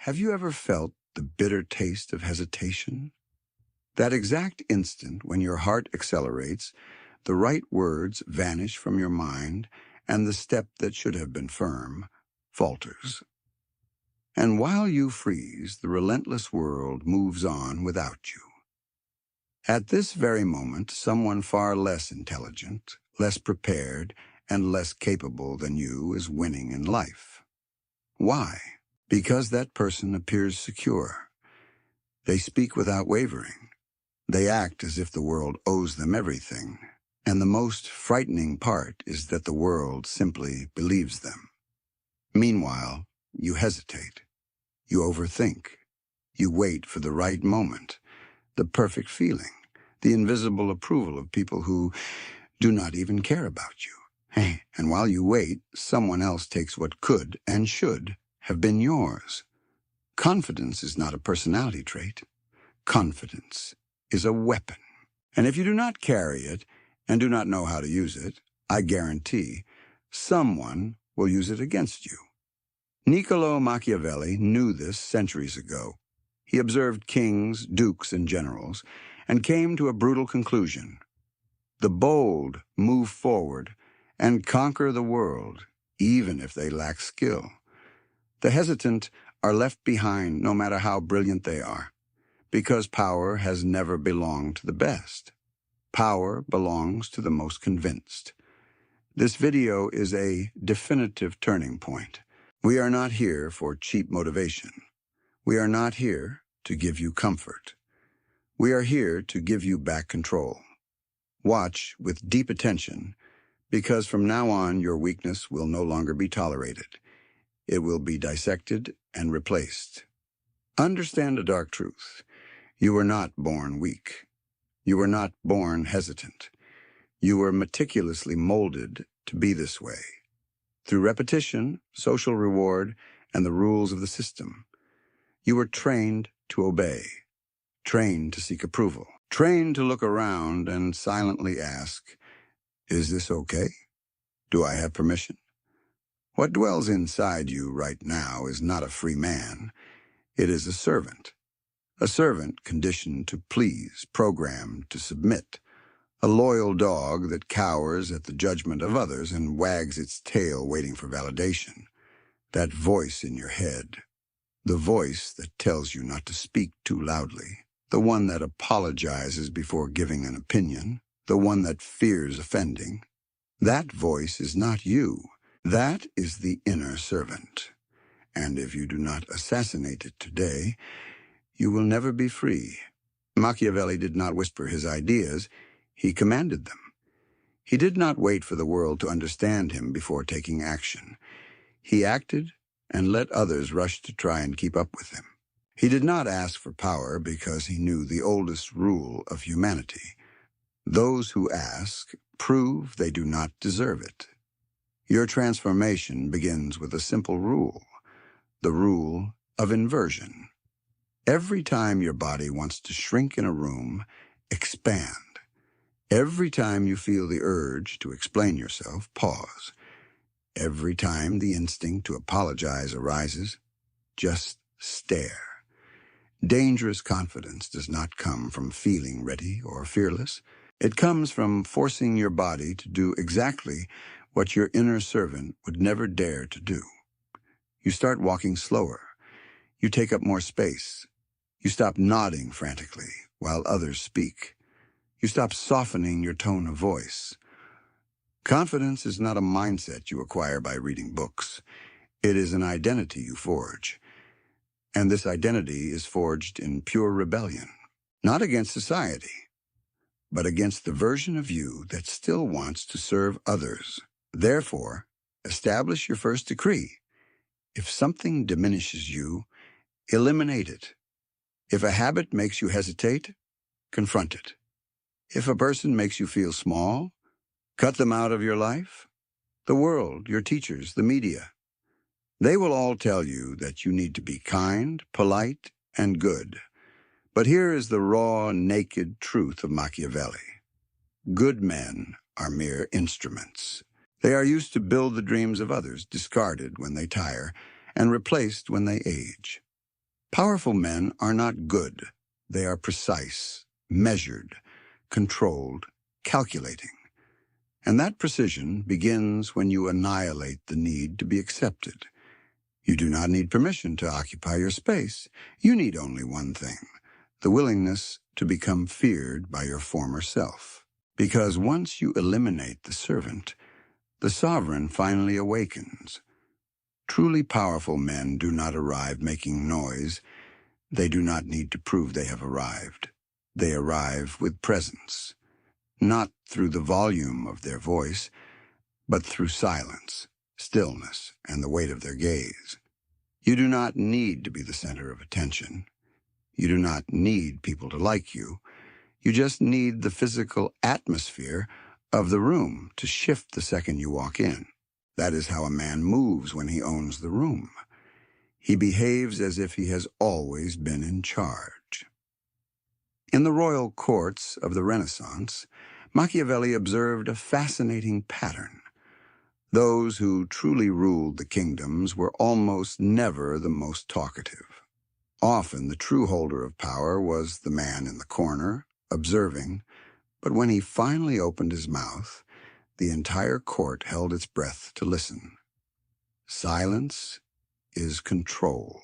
Have you ever felt the bitter taste of hesitation? That exact instant when your heart accelerates, the right words vanish from your mind, and the step that should have been firm falters. And while you freeze, the relentless world moves on without you. At this very moment, someone far less intelligent, less prepared, and less capable than you is winning in life. Why? Because that person appears secure. They speak without wavering. They act as if the world owes them everything. And the most frightening part is that the world simply believes them. Meanwhile, you hesitate. You overthink. You wait for the right moment, the perfect feeling, the invisible approval of people who do not even care about you. Hey, and while you wait, someone else takes what could and should have been yours. Confidence is not a personality trait. Confidence is a weapon. And if you do not carry it and do not know how to use it, I guarantee someone will use it against you. Niccolo Machiavelli knew this centuries ago. He observed kings, dukes, and generals, and came to a brutal conclusion. The bold move forward and conquer the world, even if they lack skill. The hesitant are left behind no matter how brilliant they are, because power has never belonged to the best. Power belongs to the most convinced. This video is a definitive turning point. We are not here for cheap motivation. We are not here to give you comfort. We are here to give you back control. Watch with deep attention, because from now on your weakness will no longer be tolerated. It will be dissected and replaced. Understand a dark truth. You were not born weak. You were not born hesitant. You were meticulously molded to be this way. Through repetition, social reward, and the rules of the system, you were trained to obey, trained to seek approval, trained to look around and silently ask, "Is this okay? Do I have permission?" What dwells inside you right now is not a free man. It is a servant conditioned to please, programmed to submit, a loyal dog that cowers at the judgment of others and wags its tail waiting for validation. That voice in your head, the voice that tells you not to speak too loudly, the one that apologizes before giving an opinion, the one that fears offending, that voice is not you. That is the inner servant. And if you do not assassinate it today, you will never be free. Machiavelli did not whisper his ideas. He commanded them. He did not wait for the world to understand him before taking action. He acted and let others rush to try and keep up with him. He did not ask for power because he knew the oldest rule of humanity. Those who ask prove they do not deserve it. Your transformation begins with a simple rule, the rule of inversion. Every time your body wants to shrink in a room, expand. Every time you feel the urge to explain yourself, pause. Every time the instinct to apologize arises, just stare. Dangerous confidence does not come from feeling ready or fearless. It comes from forcing your body to do exactly what your inner servant would never dare to do. You start walking slower. You take up more space. You stop nodding frantically while others speak. You stop softening your tone of voice. Confidence is not a mindset you acquire by reading books. It is an identity you forge. And this identity is forged in pure rebellion, not against society, but against the version of you that still wants to serve others. Therefore, establish your first decree. If something diminishes you, eliminate it. If a habit makes you hesitate, confront it. If a person makes you feel small, cut them out of your life. The world, your teachers, the media, they will all tell you that you need to be kind, polite, and good. But here is the raw, naked truth of Machiavelli. Good men are mere instruments. They are used to build the dreams of others, discarded when they tire, and replaced when they age. Powerful men are not good. They are precise, measured, controlled, calculating. And that precision begins when you annihilate the need to be accepted. You do not need permission to occupy your space. You need only one thing: the willingness to become feared by your former self. Because once you eliminate the servant, the sovereign finally awakens. Truly powerful men do not arrive making noise. They do not need to prove they have arrived. They arrive with presence, not through the volume of their voice, but through silence, stillness, and the weight of their gaze. You do not need to be the center of attention. You do not need people to like you. You just need the physical atmosphere of the room to shift the second you walk in. That is how a man moves when he owns the room. He behaves as if he has always been in charge. In the royal courts of the Renaissance, Machiavelli observed a fascinating pattern. Those who truly ruled the kingdoms were almost never the most talkative. Often the true holder of power was the man in the corner, observing, but when he finally opened his mouth, the entire court held its breath to listen. Silence is control.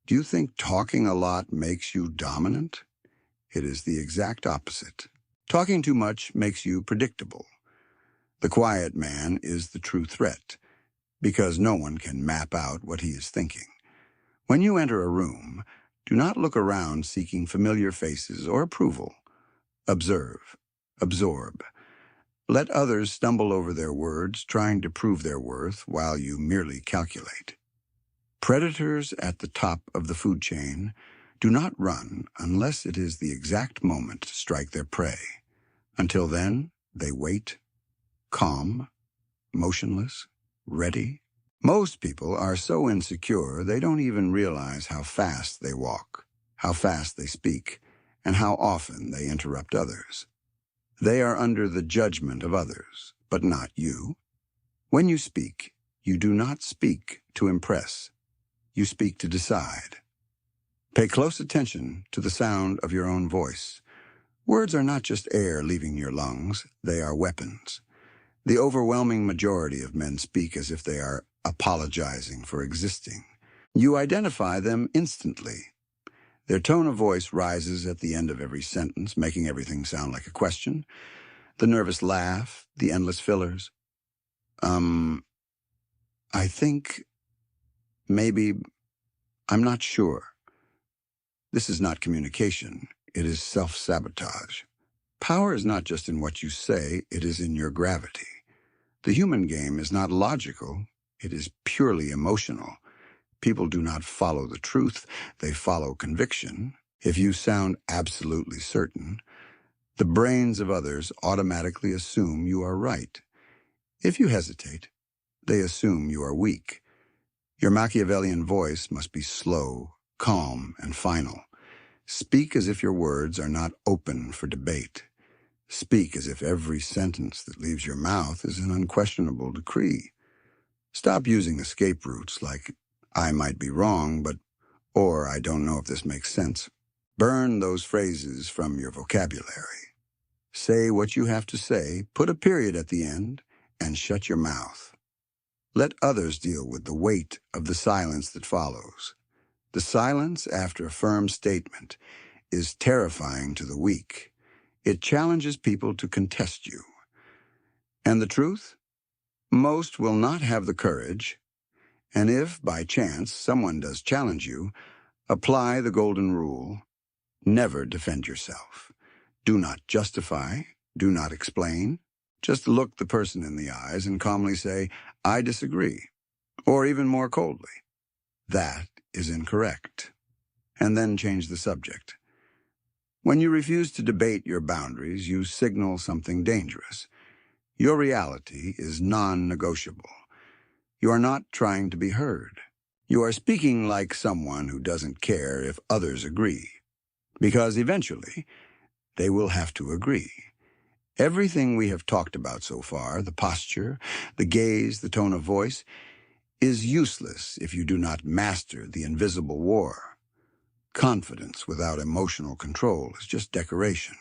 Do you think talking a lot makes you dominant? It is the exact opposite. Talking too much makes you predictable. The quiet man is the true threat, because no one can map out what he is thinking. When you enter a room, do not look around seeking familiar faces or approval. Observe, absorb. Let others stumble over their words, trying to prove their worth while you merely calculate. Predators at the top of the food chain do not run unless it is the exact moment to strike their prey. Until then, they wait, calm, motionless, ready. Most people are so insecure they don't even realize how fast they walk, how fast they speak, and how often they interrupt others. They are under the judgment of others, but not you. When you speak, you do not speak to impress. You speak to decide. Pay close attention to the sound of your own voice. Words are not just air leaving your lungs, they are weapons. The overwhelming majority of men speak as if they are apologizing for existing. You identify them instantly. Their tone of voice rises at the end of every sentence, making everything sound like a question. The nervous laugh, the endless fillers. I think, maybe, I'm not sure. This is not communication. It is self-sabotage. Power is not just in what you say, it is in your gravity. The human game is not logical, it is purely emotional. People do not follow the truth, they follow conviction. If you sound absolutely certain, the brains of others automatically assume you are right. If you hesitate, they assume you are weak. Your Machiavellian voice must be slow, calm, and final. Speak as if your words are not open for debate. Speak as if every sentence that leaves your mouth is an unquestionable decree. Stop using escape routes like, I might be wrong, or I don't know if this makes sense. Burn those phrases from your vocabulary. Say what you have to say, put a period at the end, and shut your mouth. Let others deal with the weight of the silence that follows. The silence after a firm statement is terrifying to the weak. It challenges people to contest you. And the truth? Most will not have the courage, and if, by chance, someone does challenge you, apply the golden rule: never defend yourself. Do not justify, do not explain. Just look the person in the eyes and calmly say, I disagree, or even more coldly, that is incorrect, and then change the subject. When you refuse to debate your boundaries, you signal something dangerous. Your reality is non-negotiable. You are not trying to be heard. You are speaking like someone who doesn't care if others agree, because eventually they will have to agree. Everything we have talked about so far, the posture, the gaze, the tone of voice, is useless if you do not master the invisible war. Confidence without emotional control is just decoration.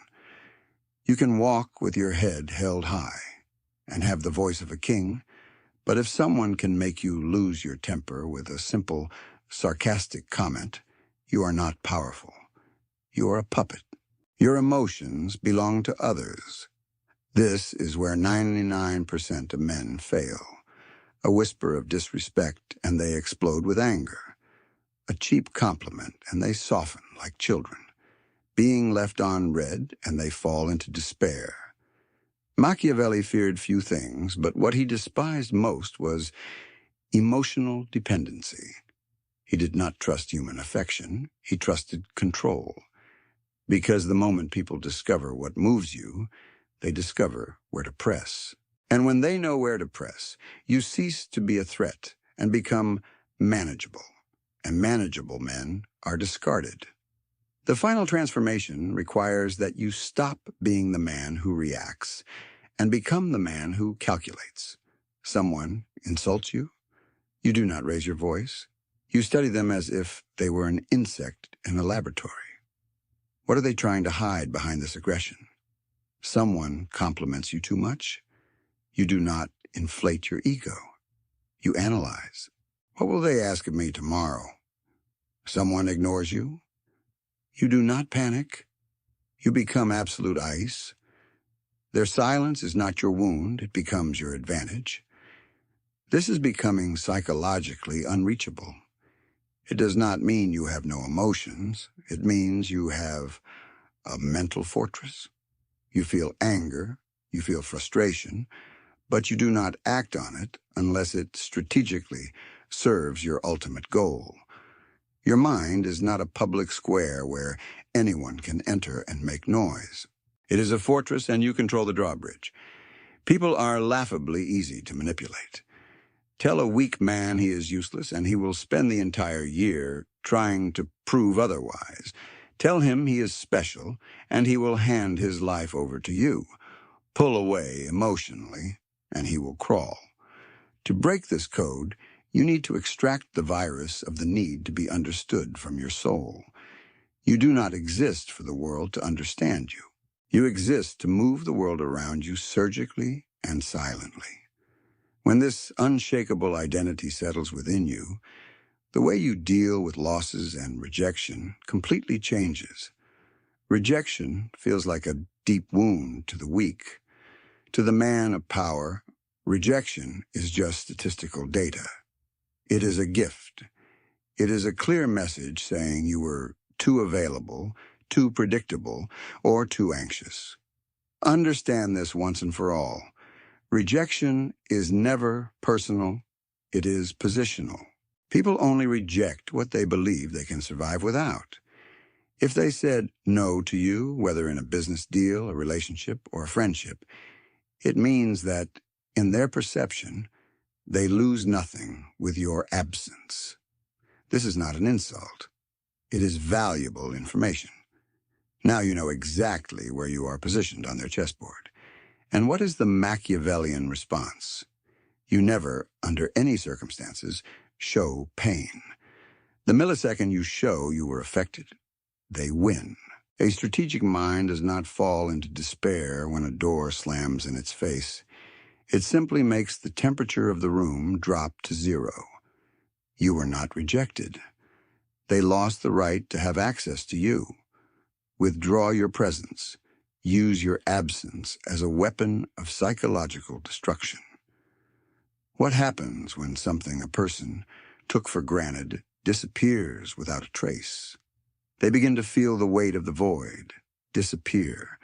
You can walk with your head held high and have the voice of a king, but if someone can make you lose your temper with a simple, sarcastic comment, you are not powerful. You are a puppet. Your emotions belong to others. This is where 99% of men fail. A whisper of disrespect, and they explode with anger. A cheap compliment, and they soften like children. Being left on red, and they fall into despair. Machiavelli feared few things, but what he despised most was emotional dependency. He did not trust human affection. He trusted control. Because the moment people discover what moves you, they discover where to press. And when they know where to press, you cease to be a threat and become manageable. And manageable men are discarded. The final transformation requires that you stop being the man who reacts and become the man who calculates. Someone insults you. You do not raise your voice. You study them as if they were an insect in a laboratory. What are they trying to hide behind this aggression? Someone compliments you too much. You do not inflate your ego. You analyze. What will they ask of me tomorrow? Someone ignores you. You do not panic. You become absolute ice. Their silence is not your wound. It becomes your advantage. This is becoming psychologically unreachable. It does not mean you have no emotions. It means you have a mental fortress. You feel anger. You feel frustration. But you do not act on it unless it strategically serves your ultimate goal. Your mind is not a public square where anyone can enter and make noise. It is a fortress, and you control the drawbridge. People are laughably easy to manipulate. Tell a weak man he is useless, and he will spend the entire year trying to prove otherwise. Tell him he is special, and he will hand his life over to you. Pull away emotionally, and he will crawl. To break this code, you need to extract the virus of the need to be understood from your soul. You do not exist for the world to understand you. You exist to move the world around you surgically and silently. When this unshakable identity settles within you, the way you deal with losses and rejection completely changes. Rejection feels like a deep wound to the weak. To the man of power, rejection is just statistical data. It is a gift. It is a clear message saying you were too available, too predictable, or too anxious. Understand this once and for all. Rejection is never personal. It is positional. People only reject what they believe they can survive without. If they said no to you, whether in a business deal, a relationship, or a friendship, it means that, in their perception, they lose nothing with your absence. This is not an insult. It is valuable information. Now you know exactly where you are positioned on their chessboard. And what is the Machiavellian response? You never, under any circumstances, show pain. The millisecond you show you were affected, they win. A strategic mind does not fall into despair when a door slams in its face. It simply makes the temperature of the room drop to zero. You were not rejected. They lost the right to have access to you. Withdraw your presence. Use your absence as a weapon of psychological destruction. What happens when something a person took for granted disappears without a trace? They begin to feel the weight of the void, disappear.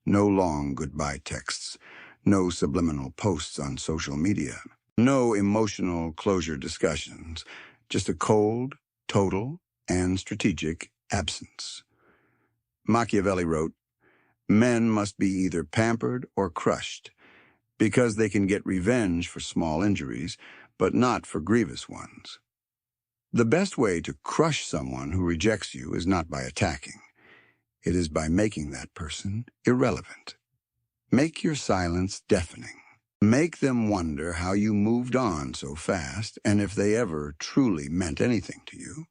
No long goodbye texts, no subliminal posts on social media, no emotional closure discussions, just a cold, total, and strategic absence. Machiavelli wrote, "Men must be either pampered or crushed, because they can get revenge for small injuries, but not for grievous ones." The best way to crush someone who rejects you is not by attacking. It is by making that person irrelevant. Make your silence deafening. Make them wonder how you moved on so fast and if they ever truly meant anything to you.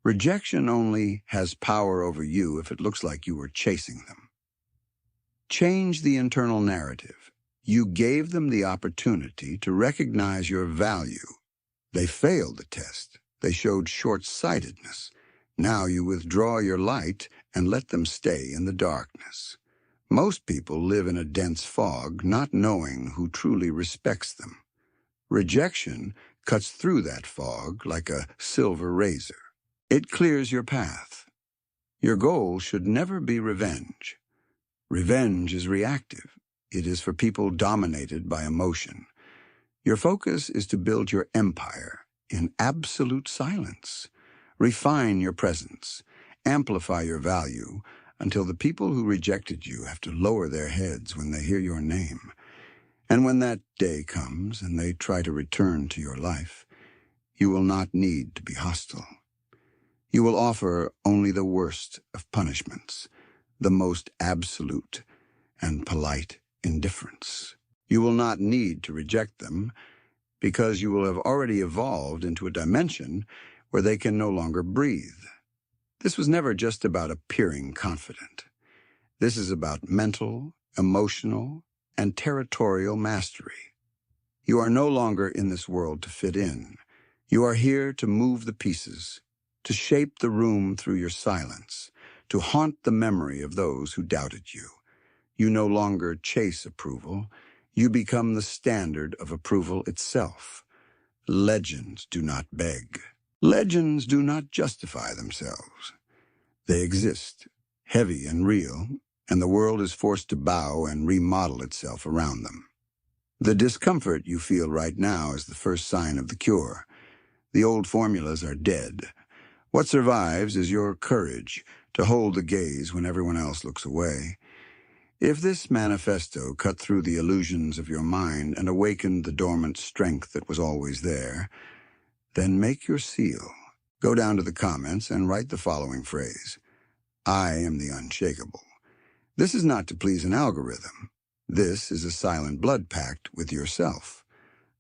Rejection only has power over you if it looks like you were chasing them. Change the internal narrative. You gave them the opportunity to recognize your value. They failed the test. They showed short-sightedness. Now you withdraw your light and let them stay in the darkness. Most people live in a dense fog, not knowing who truly respects them. Rejection cuts through that fog like a silver razor. It clears your path. Your goal should never be revenge. Revenge is reactive. It is for people dominated by emotion. Your focus is to build your empire in absolute silence. Refine your presence. Amplify your value until the people who rejected you have to lower their heads when they hear your name. And when that day comes and they try to return to your life, you will not need to be hostile. You will offer only the worst of punishments, the most absolute and polite indifference. You will not need to reject them because you will have already evolved into a dimension where they can no longer breathe. This was never just about appearing confident. This is about mental, emotional, and territorial mastery. You are no longer in this world to fit in. You are here to move the pieces, to shape the room through your silence, to haunt the memory of those who doubted you. You no longer chase approval. You become the standard of approval itself. Legends do not beg. Legends do not justify themselves. They exist, heavy and real, and the world is forced to bow and remodel itself around them. The discomfort you feel right now is the first sign of the cure. The old formulas are dead. What survives is your courage to hold the gaze when everyone else looks away. If this manifesto cut through the illusions of your mind and awakened the dormant strength that was always there, then make your seal. Go down to the comments and write the following phrase: I am the unshakable. This is not to please an algorithm. This is a silent blood pact with yourself,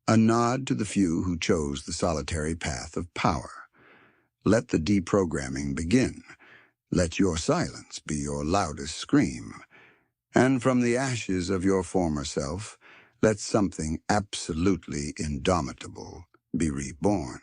a nod to the few who chose the solitary path of power. Let the deprogramming begin. Let your silence be your loudest scream. And from the ashes of your former self, let something absolutely indomitable be reborn.